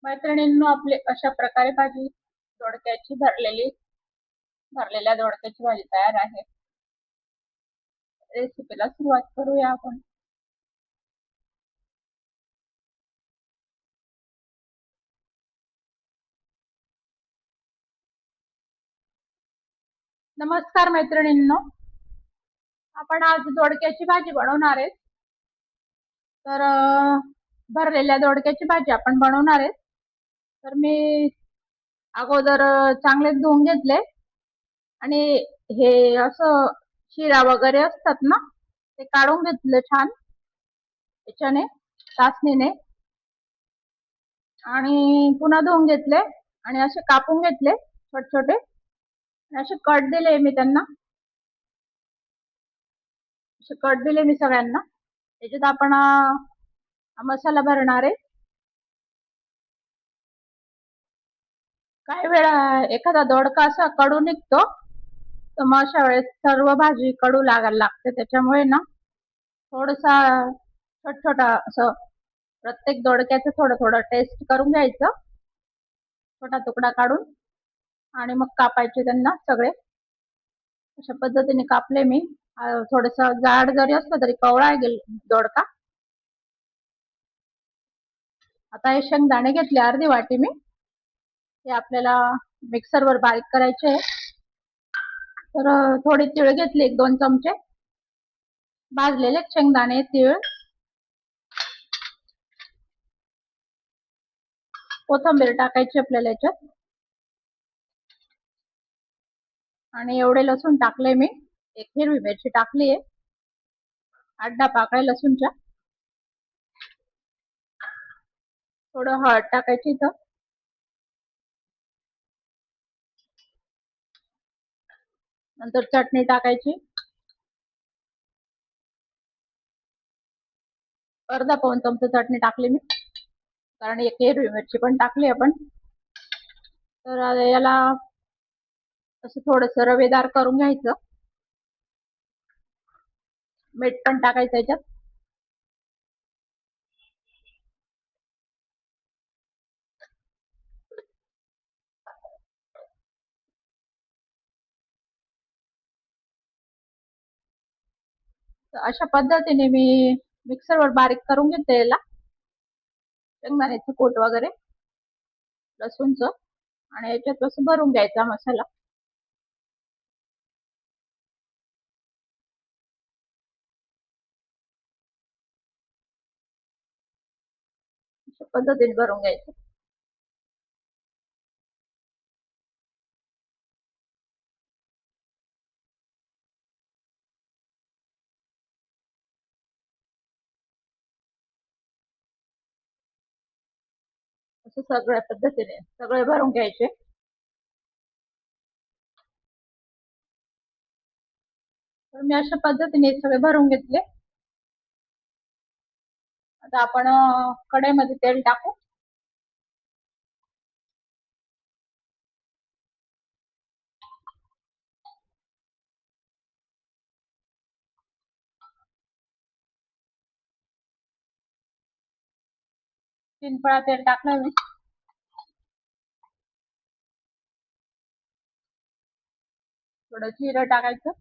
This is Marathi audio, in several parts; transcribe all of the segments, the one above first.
मैत्रिणींनो, आपली अशा प्रकारे भाजी दोडक्याची भरलेल्या दोडक्याची भाजी तयार आहे. रेसिपीला सुरुवात करूया आपण. नमस्कार मैत्रिणींनो, आपण आज दोडक्याची भाजी बनवणार आहे. तर भरलेल्या दोडक्याची भाजी आपण बनवणार आहे. तर मी अगोदर चांगले धुवून घेतले आणि हे असं शिरा वगैरे असतात ना, ते काढून घेतले छान याच्याने, चासणीने, आणि पुन्हा धुवून घेतले आणि असे कापून घेतले छोटे छोटे, असे कट दिले मी त्यांना, असे कट दिले मी सगळ्यांना. त्याच्यात आपण मसाला भरणार आहे. काही वेळा एखादा दोडका असा कडू निघतो, तर मग अशा वेळेस सर्व भाजी कडू लागायला लागते. त्याच्यामुळे ना थोडसा छोट छोटा असं प्रत्येक दोडक्याचं थोडं थोडं टेस्ट करून घ्यायचं, छोटा तुकडा काढून, आणि मग कापायचे त्यांना सगळे. अशा पद्धतीने कापले मी. थोडस जाड जरी असलं तरी कवळा गेल दोडका. आता हे शेंगदाणे घेतले अर्धी वाटी मी, हे आपल्याला मिक्सरवर बारीक करायचे. तर थोडे तीळ घेतले, 1-2 चमचे भाजलेले शेंगदाणे, तीळ, कोथिंबीर टाकायची आपल्याला याच्यात, आणि एवढे लसूण टाकले मी. एक हिरवी मिरची टाकली आहे, 8-10 पाकळ्या लसूणच्या. थोडं हळद टाकायची इथं, नंतर चटणी टाकायची, अर्धा पाऊण चमचा चटणी टाकली मी, कारण एक हिरवी मिरची पण टाकली आपण. तर याला असं थोडस रवेदार करून घ्यायचं. मीठ पण टाकायचं याच्यात. अशा पद्धतीने मी मिक्सरवर बारीक करून घेते याला, शेंगदाण्याचं कूट वगैरे, लसूणचं, आणि याच्यात असं भरून घ्यायचा मसाला. अशा पद्धतीने भरून घ्यायचं. असं सगळ्या पद्धतीने सगळे भरून घ्यायचे. तर मी अशा पद्धतीने सगळे भरून घेतले. आता आपण कढईमध्ये तेल टाकू. तीन पळा तेल टाकलं मी. थोडं जिरं टाकायचं,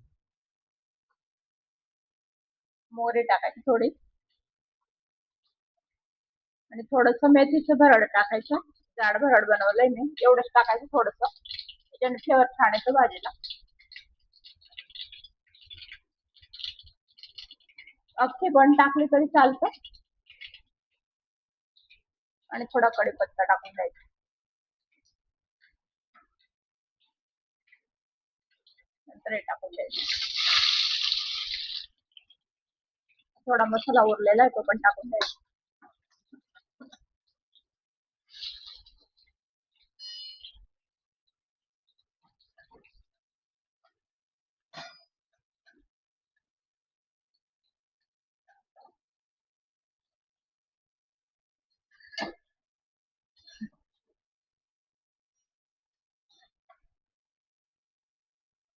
मोहरी टाकायची थोडी, आणि थोडस मेथीचं भरड टाकायचं. जाड भरड बनवलंय मी, एवढंच टाकायचं थोडस, त्याच्याने फ्लेवर छान येतं भाजीला. अख्खी पण टाकली तरी चालतं, आणि थोडा कढीपत्ता टाकून द्यायचा. नंतर हे टाकून द्यायचं. थोडा मसाला उरलेला आहे, तो पण टाकून द्यायचा.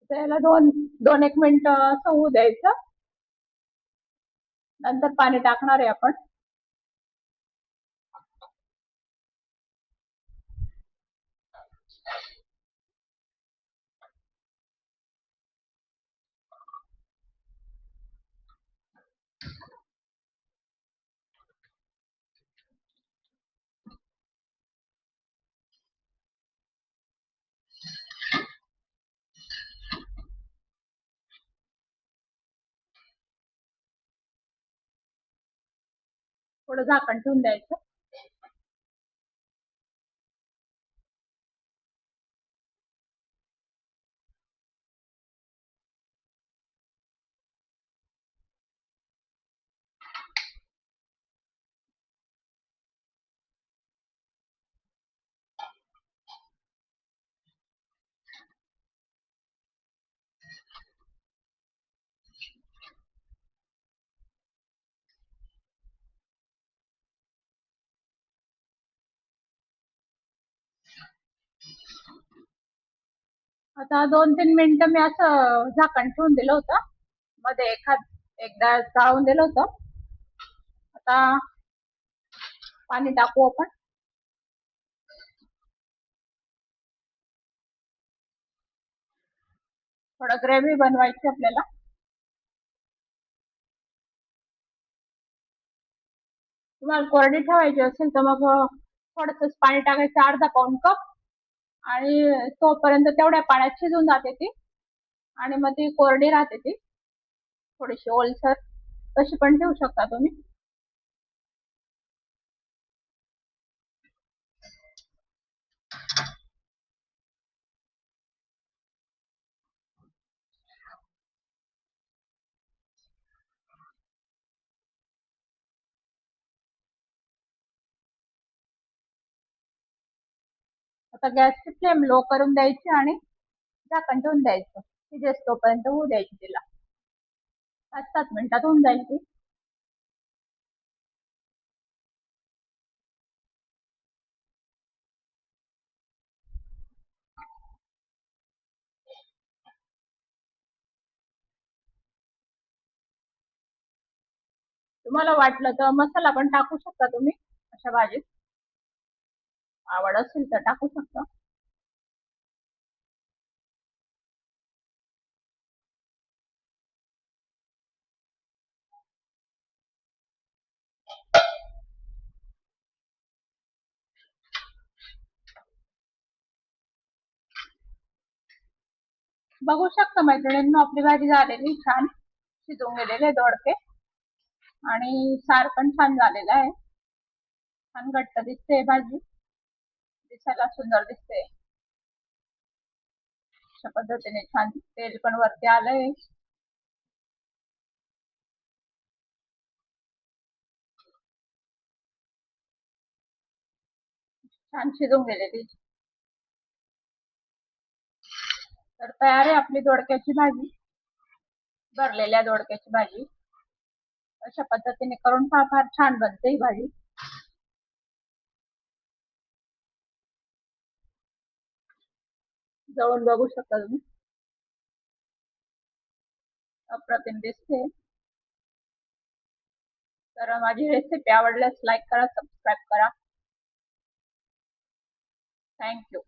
त्याला 2-1 मिनिट असं होऊ द्यायचं. नंतर पाणी टाकणार आहे आपण. थोडं झाकण ठेवून द्यायचं. आता 2-3 मिनिटं मी असं झाकण ठेवून दिलं होतं. मध्ये एकदा चाळून दिलं होतं. आता पाणी टाकू आपण. थोडं ग्रेव्ही बनवायची आपल्याला. तुम्हाला कोरडी ठेवायची असेल तर मग थोडंसं पाणी टाकायचं, अर्धा पाऊण कप. आणि तोपर्यंत तेवढ्या पाण्यात शिजून जाते ती. आणि मग ती कोरडी राहते ती, थोडीशी ओलसर. तशी पण ठेवू शकता तुम्ही. आता गॅसची फ्लेम लो करून द्यायची आणि झाकण ठेवून द्यायचं. शिजेस तोपर्यंत होऊ द्यायची तिला. 5-7 मिनिटात होऊन जाईल ती. तुम्हाला वाटलं तर मसाला पण टाकू शकता तुम्ही अशा भाजीत. आवड असेल तर टाकू शकता. बघू शकता मैत्रिणींनो, आपली भाजी झालेली छान. शिजून गेलेले दोडके. आणि सार पण छान झालेला आहे. छान घट्ट दिसते भाजी. दिसायला सुंदर दिसते. अशा पद्धतीने छान तेल पण वरती आलंय. छान शिजून गेलेली. तर तयार आहे आपली दोडक्याची भाजी. भरलेल्या दोडक्याची भाजी. अशा पद्धतीने करून पहा, फार छान बनते ही भाजी. जवळून बघू शकता तुम्ही. अप्रतिम दिसते. तर माझी रेसिपी आवडल्यास लाईक करा, सबस्क्राईब करा. थँक्यू.